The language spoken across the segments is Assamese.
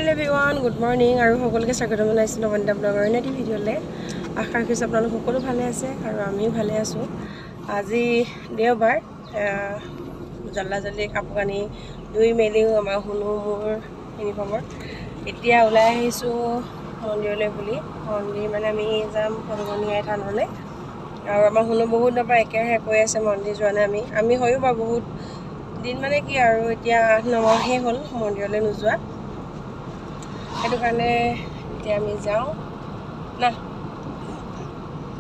Hello everyone, good morning. আৰু সকলোকে স্বাগতম জনাইছো নবন্দা ব্লগৰ এটি ভিডিঅ'লে। আশা কৰিছো আপোনালোক সকলো ভালে আছে আৰু আমিও ভালে আছো। আজি দেওবাৰ, জল্দি কাপোৰ কানি ধুই মেলিও আমাৰ হুনু মোৰ ইউনিফৰ্মৰ এতিয়া ওলাই আহিছো মন্দিৰলৈ বুলি। মন্দিৰ মানে আমি যাম পদুমণিয়াই থানলৈ। আৰু আমাৰ হুনু বহুত দিনৰ পৰা একেৰাহে কৈ আছে মন্দিৰ যোৱা নাই আমি হয়ো বা বহুত দিন মানে কি আৰু এতিয়া 8-9 মাহে হ'ল মন্দিৰলৈ নোযোৱা। সেইটো কাৰণে এতিয়া আমি যাওঁ না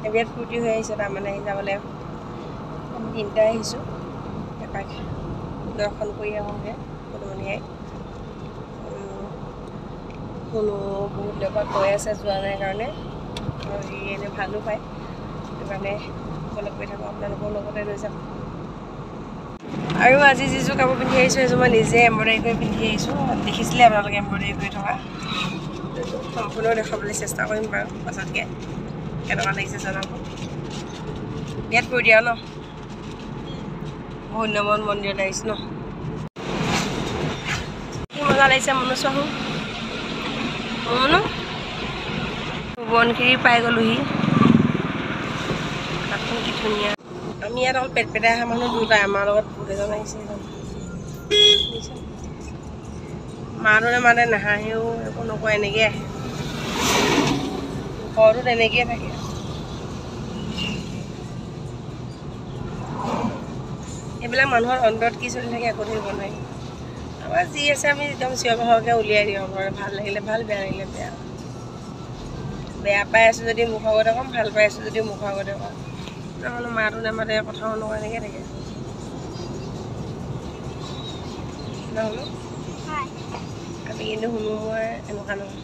এবিয়াত ফূৰ্তি হৈ আহিছে তাৰমানে যাবলৈ আমি 3টা আহিছোঁ এপাক দৰ্শন কৰি আহোঁগৈ পদুমণিয়াই। কোনো বহুত দেৰপৰা কৈ আছে যোৱা নাই কাৰণে আৰু সি এনেই ভালো পায়, সেইটো কাৰণে ফ'ল' কৰি থাকোঁ, আপোনালোকৰ লগতে লৈ যাম। আৰু আজি যিযোৰ কাপোৰ পিন্ধি আহিছোঁ সেইযোৰ মই নিজে এম্ব্ৰইডাৰী কৰি পিন্ধি আহিছোঁ। দেখিছিলে আপোনালোকে এম্ব্ৰইডাৰী কৰি থকা, সম্পূৰ্ণ দেখাবলৈ চেষ্টা কৰিম বাৰু পাছতকৈ। কেনেকুৱা লাগিছে জনাব। ইয়াত কৈ দিয়া ন বহুত দিনৰ মন্দিৰলৈ আহিছোঁ ন, কি মজা লাগিছে মনো চোৱাহোঁ। মনো বনখিৰি পাই গ'লোহি, কাঠখন কি ধুনীয়া। আমি ইয়াত অকল পেট পেটাই অহা মানুহ দুটাই, আমাৰ লগত বহুত এজন আহিছে। মাহঁতে মানে নাহাহেও একো নকয়, এনেকৈ আহে ঘৰটো তেনেকৈয়ে থাকে। এইবিলাক মানুহৰ অন্তৰত কি চলি থাকে একো ধৰিব নোৱাৰি। আমাৰ যি আছে আমি একদম চিঞৰ বাখৰকৈ উলিয়াই দিওঁ ঘৰত, ভাল লাগিলে ভাল, বেয়া লাগিলে বেয়া। বেয়া পাই আছোঁ যদি মুখৰ আগতে ক'ম, ভাল পাই আছোঁ যদি মুখৰ আগতে ক'ম। নহ'লে মাতো নামাতে, কথাও নকয়, এনেকৈ থাকে। নহ'লো আমি কিন্তু শুনো মই এনেকুৱা নহয়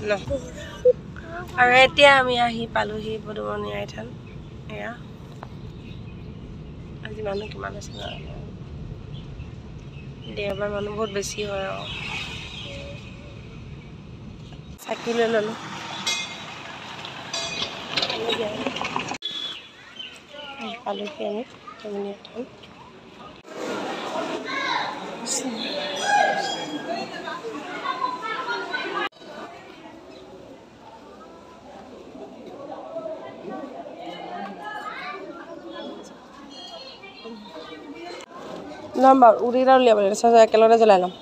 ন। আৰু এতিয়া আমি আহি পালোহি পদুমণিয়াই থান। এয়া আজি মানুহ কিমান আছে জানো, দেওবাৰ মানুহ বহুত বেছি হয় আৰু। চাকি লৈ ল'লোঁ পালোহি আমি পদুমণিয়াই থান। ল'ম বাৰু, উৰিকেইটা উলিয়াব লাগিব, একেলগতে জ্বলাই ল'ম।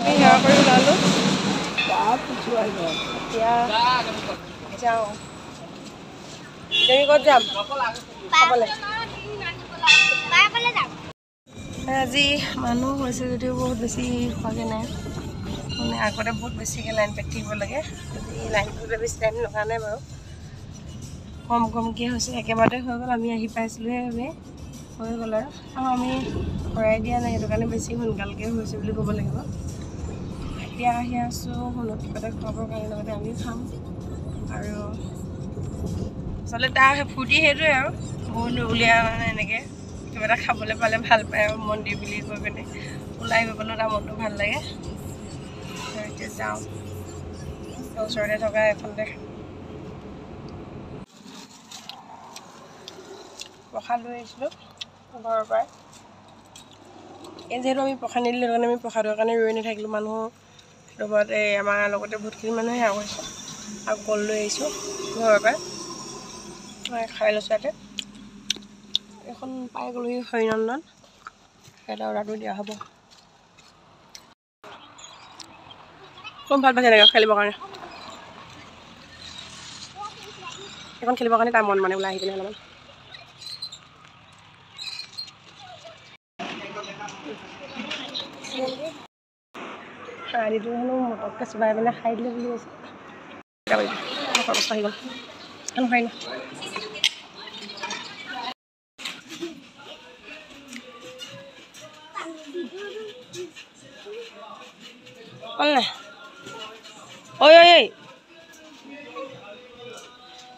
সেৱা কৰি ওলালোঁ, এতিয়া যাওঁ। ক'ত যাম? আজি মানুহ হৈছে যদিও বহুত বেছি হোৱাগৈ নাই, মানে আগতে বহুত বেছিকৈ লাইন পাতি থাকিব লাগে। আজি লাইন পাতিবলৈ বেছি টাইম লগা নাই বাৰু, কমকৈ হৈছে, একেবাৰতে হৈ গ'ল। আমি আহি পাইছিলোঁহে, আমি হৈ গ'ল আৰু আমি কৰাই দিয়া নাই, সেইটো কাৰণে বেছি সোনকালকৈ হৈছে বুলি ক'ব লাগিব। এতিয়া আহি আছোঁ শুনক কিবা এটা খোৱাবৰ কাৰণে, লগতে আমিও খাম। আৰু আচলতে তাৰ ফূৰ্তি সেইটোৱে আৰু, বহুত উলিয়াই মানে এনেকৈ কিবা এটা খাবলৈ পালে ভাল পায় আৰু, মন্দিৰ বুলি কৈ পিনে ওলাই গৈ পেলাই তাৰ মনটো ভাল লাগে। আৰু এতিয়া যাওঁ, ওচৰতে থকা এখনতে প্ৰসাদ লৈ আহিছিলোঁ ঘৰৰ পৰাই। এই যিহেতু আমি প্ৰসাদ নিদিলোঁ, সেইটো কাৰণে আমি প্ৰসাদৰ কাৰণে ৰৈ নাথাকিলোঁ। মানুহ লগতে আমাৰ লগতে বহুতখিনি মানুহে সেৱা কৰিছোঁ। আৰু কল লৈ আহিছোঁ ঘৰৰ পৰাই, খাই লৈছোঁ ইয়াতে। এখন পাই গ'লোহি হৰিনন্দন, এটা অৰ্ডাৰটো দিয়া হ'ব। খুব ভাল পাইছে এনেকৈ খেলিবৰ কাৰণে, এখন খেলিবৰ কাৰণে তাৰ মন মানে ওলাই আহি পিনে অলপমান। আদিটো হেনো মটককৈ চোবাই পেলাই খাই দিলে বুলি কৈছে। কেইটা বাজিব অৱস্থা হৈ গ'ল হয় না কল নাই ঐ ঐ ঐ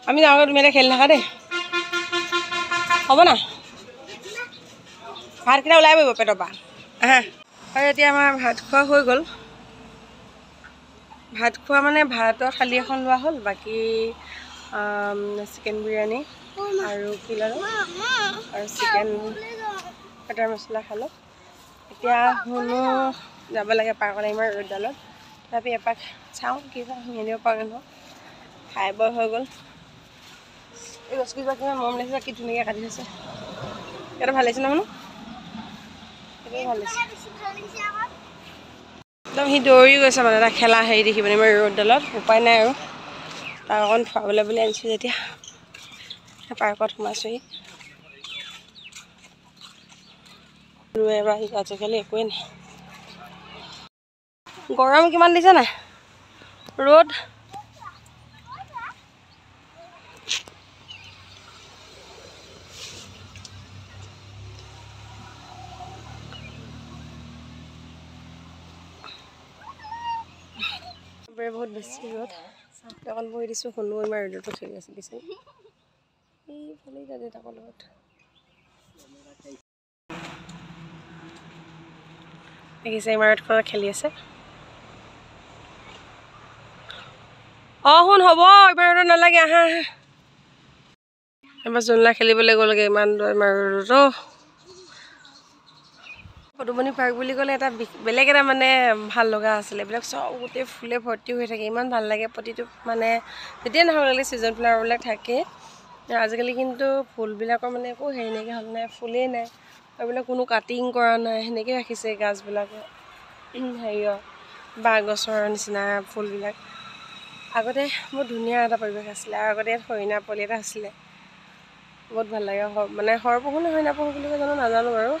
আমি যাওঁগৈ তুমি এতিয়া খেলি থাকা দেই হ'ব না ভাতকেইটা ওলাই পৰিব পেটৰ পৰা আৰু এতিয়া আমাৰ ভাত খোৱা হৈ গ'ল ভাত খোৱা মানে ভাতৰ থালি এখন লোৱা হ'ল বাকী চিকেন বিৰিয়ানী আৰু কি ল'লোঁ আৰু চিকেন বাটাৰ মছলা খালোঁ এতিয়া শুনো যাব লাগে পাৰ্কলৈ ইমান ৰ'দডালত তথাপি এপাক চাওঁ কি চাওঁ শুনিব পাৰোঁ নহয় খাই বৈ হৈ গ'ল এই গছকেইজোপা কিমান মৰম লাগিছে কি ধুনীয়াকৈ কাটি থৈছে এইটো ভাল লাগিছে ন শুনো সেইটোৱে ভাল লাগিছে একদম সি দৌৰি গৈছে মানে এটা খেলা হেৰি দেখি মানে ইমান ৰ'দডালত উপায় নাই আৰু তাক অকণ খুৱাবলৈ বুলি আনিছোঁ যেতিয়া পাৰ্কত সোমাইছোঁহি এবাৰ আজিকালি একোৱেই নাই গৰম কিমান দিছে নাই ৰ'দ বহুত বেছি ৰ'দ চাহটো অকণ বহি দিছোঁ শুনো ইমান ৰ'দতো খেলি আছে দিছে এইফালে যাতে তাকৰ লগত দেখিছে ইমান ৰ'দখনত খেলি আছে শুন হ'ব ইমান ৰ'দত নালাগে আহা আহা এবাৰ জোনলা খেলিবলৈ গ'লগৈ ইমান ৰ'দত পদুমণি পাৰ্ক বুলি ক'লে এটা বেলেগ এটা মানে ভাল লগা আছিলে এইবিলাক চব গোটেই ফুলে ভৰ্তি হৈ থাকে ইমান ভাল লাগে প্ৰতিটো মানে যেতিয়াই নহ'ব লাগিলে ছিজন ফ্লাৱাৰবিলাক থাকে আজিকালি কিন্তু ফুলবিলাকৰ মানে একো হেৰি নাইকিয়া হ'ল নাই ফুলেই নাই এইবিলাক কোনো কাটিং কৰা নাই সেনেকৈ ৰাখিছে গাছবিলাকে হেৰিয়ৰ বাঁহ গছৰ নিচিনা ফুলবিলাক আগতে বহুত ধুনীয়া এটা পৰিৱেশ আছিলে আৰু আগতে ইয়াত হৰিণা পোৱালি এটা আছিলে বহুত ভাল লাগে মানে সৰহপহু নে হৰিণা পহু বুলি জানো নাজানো বাৰু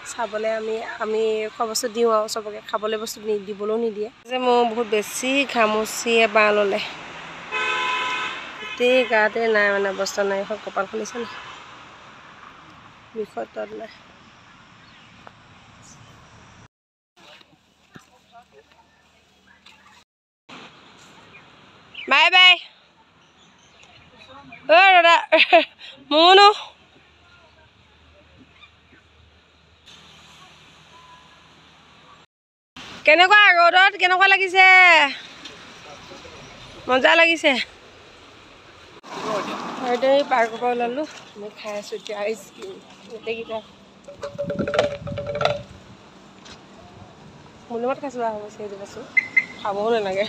চাবলৈ আমি খোৱা বস্তু দিওঁ আৰু চবকে খাবলৈ বস্তু দিবলৈও নিদিয়ে যে মোৰ বহুত বেছি ঘামচিয়ে বাঁহ ল'লে গোটেই গাতে নাই মানে অৱস্থা নাই এখন কপাল খুলিছে নি বিষত তত নাই বাই বাই দাদা মোনো কেনেকুৱা ৰ'দত কেনেকুৱা লাগিছে মজা লাগিছে আৰু পাৰ্কৰ পৰা ওলালোঁ মই খাই আছোঁ এতিয়া আইচক্ৰীম গোটেইকেইটা মোৰ লগত খাইছোঁ হ'ব সেইটো পাইছোঁ খাবও নালাগে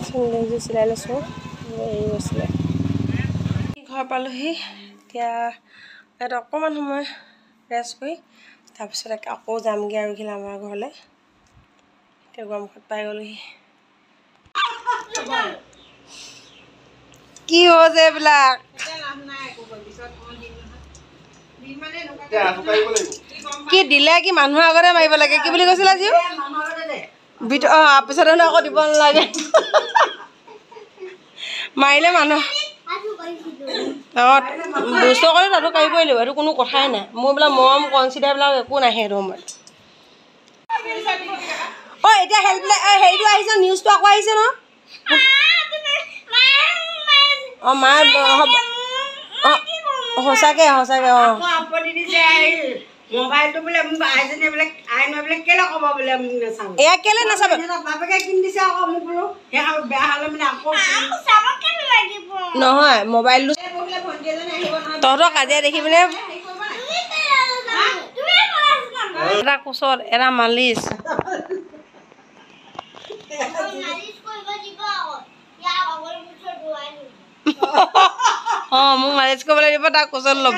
চেণ্ডেলযোৰ চিলাই লৈছোঁ এৰি গৈছিলে ঘৰ পালোহি এতিয়া ইয়াত অকণমান সময় ৰেষ্ট কৰি তাৰপিছত আকৌ যামগৈ আৰু ঘিলা আমাৰ ঘৰলৈ এতিয়া গৰমখত পাই গ'লোহি কি হৈছে এইবিলাক কি দিলে কি মানুহৰ আগতে মাৰিব লাগে কি বুলি কৈছিলে আজি পিছত আকৌ দিব নালাগে মাৰিলে মানুহ দুষ্ট কৰি তাতো কাঢ়িবই লাগিব সেইটো কোনো কথাই নাই মোৰ এইবিলাক মৰম কনচিডাৰবিলাক একো নাহে সেইটো সময়ত এতিয়া হেৰিটো আহিছে নিউজটো আকৌ আহিছে ন মায়ে সঁচাকে সঁচাকে মোবাইলটো বোলে আইজনী বোলে আই নবোলে কেলে ক'ব বোলে মোক নাচাব এয়া কেলে নাচাব বাপেকে কিনি দিছে আকৌ মোক বোলো সেয়া বেয়া হ'লে মানে আকৌ নহয় মোবাইলটো তহঁতৰ কাজিয়া দেখি পিনে এটা কোচত এটা মালিচ মোক মালিচ কৰিবলৈ দিব তাক কোচত ল'ব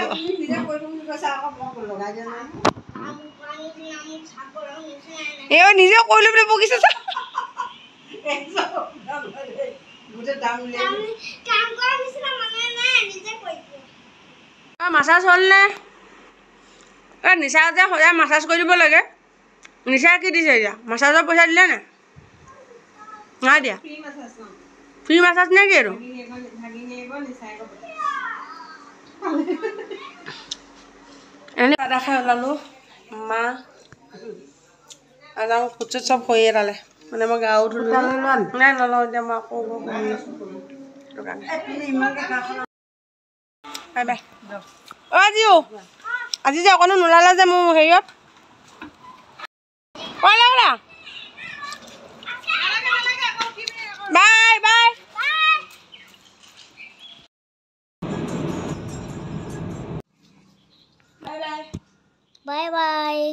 নিজে কৰিলো বুলি বকিছে মাছাজ হ'ল নে নিচা যে সদায় মাছাজ কৰি দিব লাগে নিশা কি দিছে এতিয়া মাছাজৰ পইচা দিলে নে নাই দিয়া ফ্ৰী মাছাজ নে কি এইটো এনে আদা খাই ওলালো মা আদা ফুট চব হৈয়ে তালে মানে মই গাও ধুলো নাই নলওঁ এতিয়া মই আকৌ বাই বাই অ' আজি যে অকণো নোলালে যে মোৰ হেৰিয়ত বাই বাই Bye bye.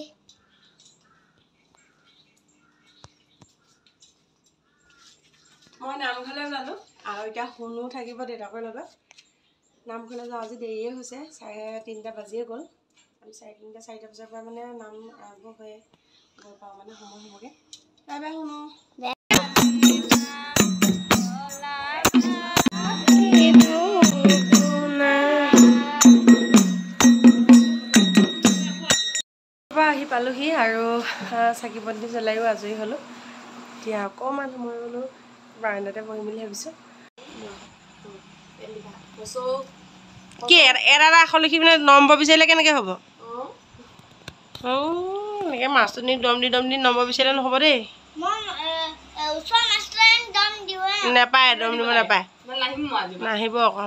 মই নামঘৰলৈ ওলালোঁ আৰু এতিয়া শুনো থাকিব দেউতাকৰ লগত নামঘৰলৈ যাওঁ আজি দেৰিয়ে হৈছে 3:30 বাজিয়ে গ'ল আমি 3:30 4টা বজাৰ পৰা মানে নাম আৰম্ভ হৈ গৈ পাওঁ মানে সময় হ'বগৈ বাই বাই শুনো আহি পালোহি আৰু চাকি বন্তি জ্বলাইও আজৰি হ'লোঁ এতিয়া অকণমান সময় হ'লোঁ বাৰাণ্ডাতে বহি মেলি ভাবিছোঁ কি এটা আখৰ লিখি পিনে নম্বৰ বিচাৰিলে কেনেকৈ হ'ব এনেকৈ মাছটো নি দম দি নম্বৰ বিচাৰিলে নহ'ব দেই নাপায় দম দিব নাপায় নাহিব আকৌ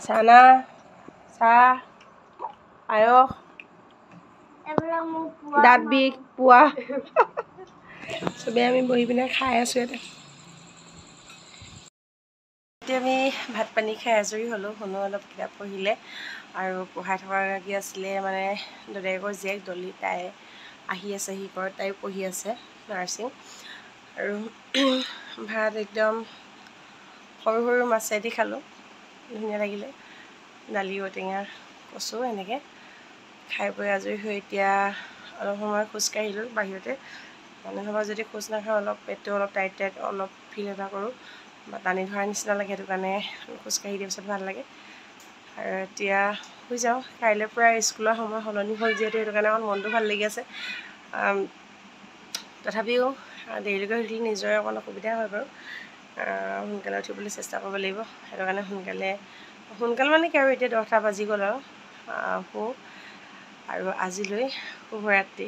চানা চাহ পায়স দাঁত বিষ পোৱা চবেই আমি বহি পিনে খাই আছোঁ ইয়াতে এতিয়া আমি ভাত পানী খাই আজৰি হ'লোঁ শুনো অলপ কিতাপ পঢ়িলে আৰু পঢ়াই থকাগৰাকী আছিলে মানে দদায়েকৰ জীয়েক দলি তাই আহি আছে শিকৰত তাইও পঢ়ি আছে নাৰ্ছিং আৰু ভাত একদম সৰু সৰু মাছেদি খালোঁ ধুনীয়া লাগিলে দালি ঔটেঙা কচু এনেকৈ খাই বৈ আজৰি হৈ এতিয়া অলপ সময় খোজকাঢ়িলোঁ বাহিৰতে মানুহৰ যদি খোজ নাখাওঁ অলপ পেটটো অলপ টাইট অলপ ফিল এটা কৰোঁ বা টানি ধৰাৰ নিচিনা লাগে সেইটো কাৰণে খোজকাঢ়ি দিয়াৰ পিছত ভাল লাগে আৰু এতিয়া শুই যাওঁ কাইলৈ পৰা স্কুলৰ সময় সলনি হ'ল যিহেতু সেইটো কাৰণে অকণ মনটো ভাল লাগি আছে তথাপিও দেৰিলৈকে উঠিলে নিজৰে অকণ অসুবিধা হয় বাৰু সোনকালে উঠিবলৈ চেষ্টা কৰিব লাগিব সেইটো কাৰণে সোনকালে মানে কি আৰু এতিয়া 10টা বাজি গ'ল আৰু শু আৰু আজিলৈ শুভৰাত্ৰি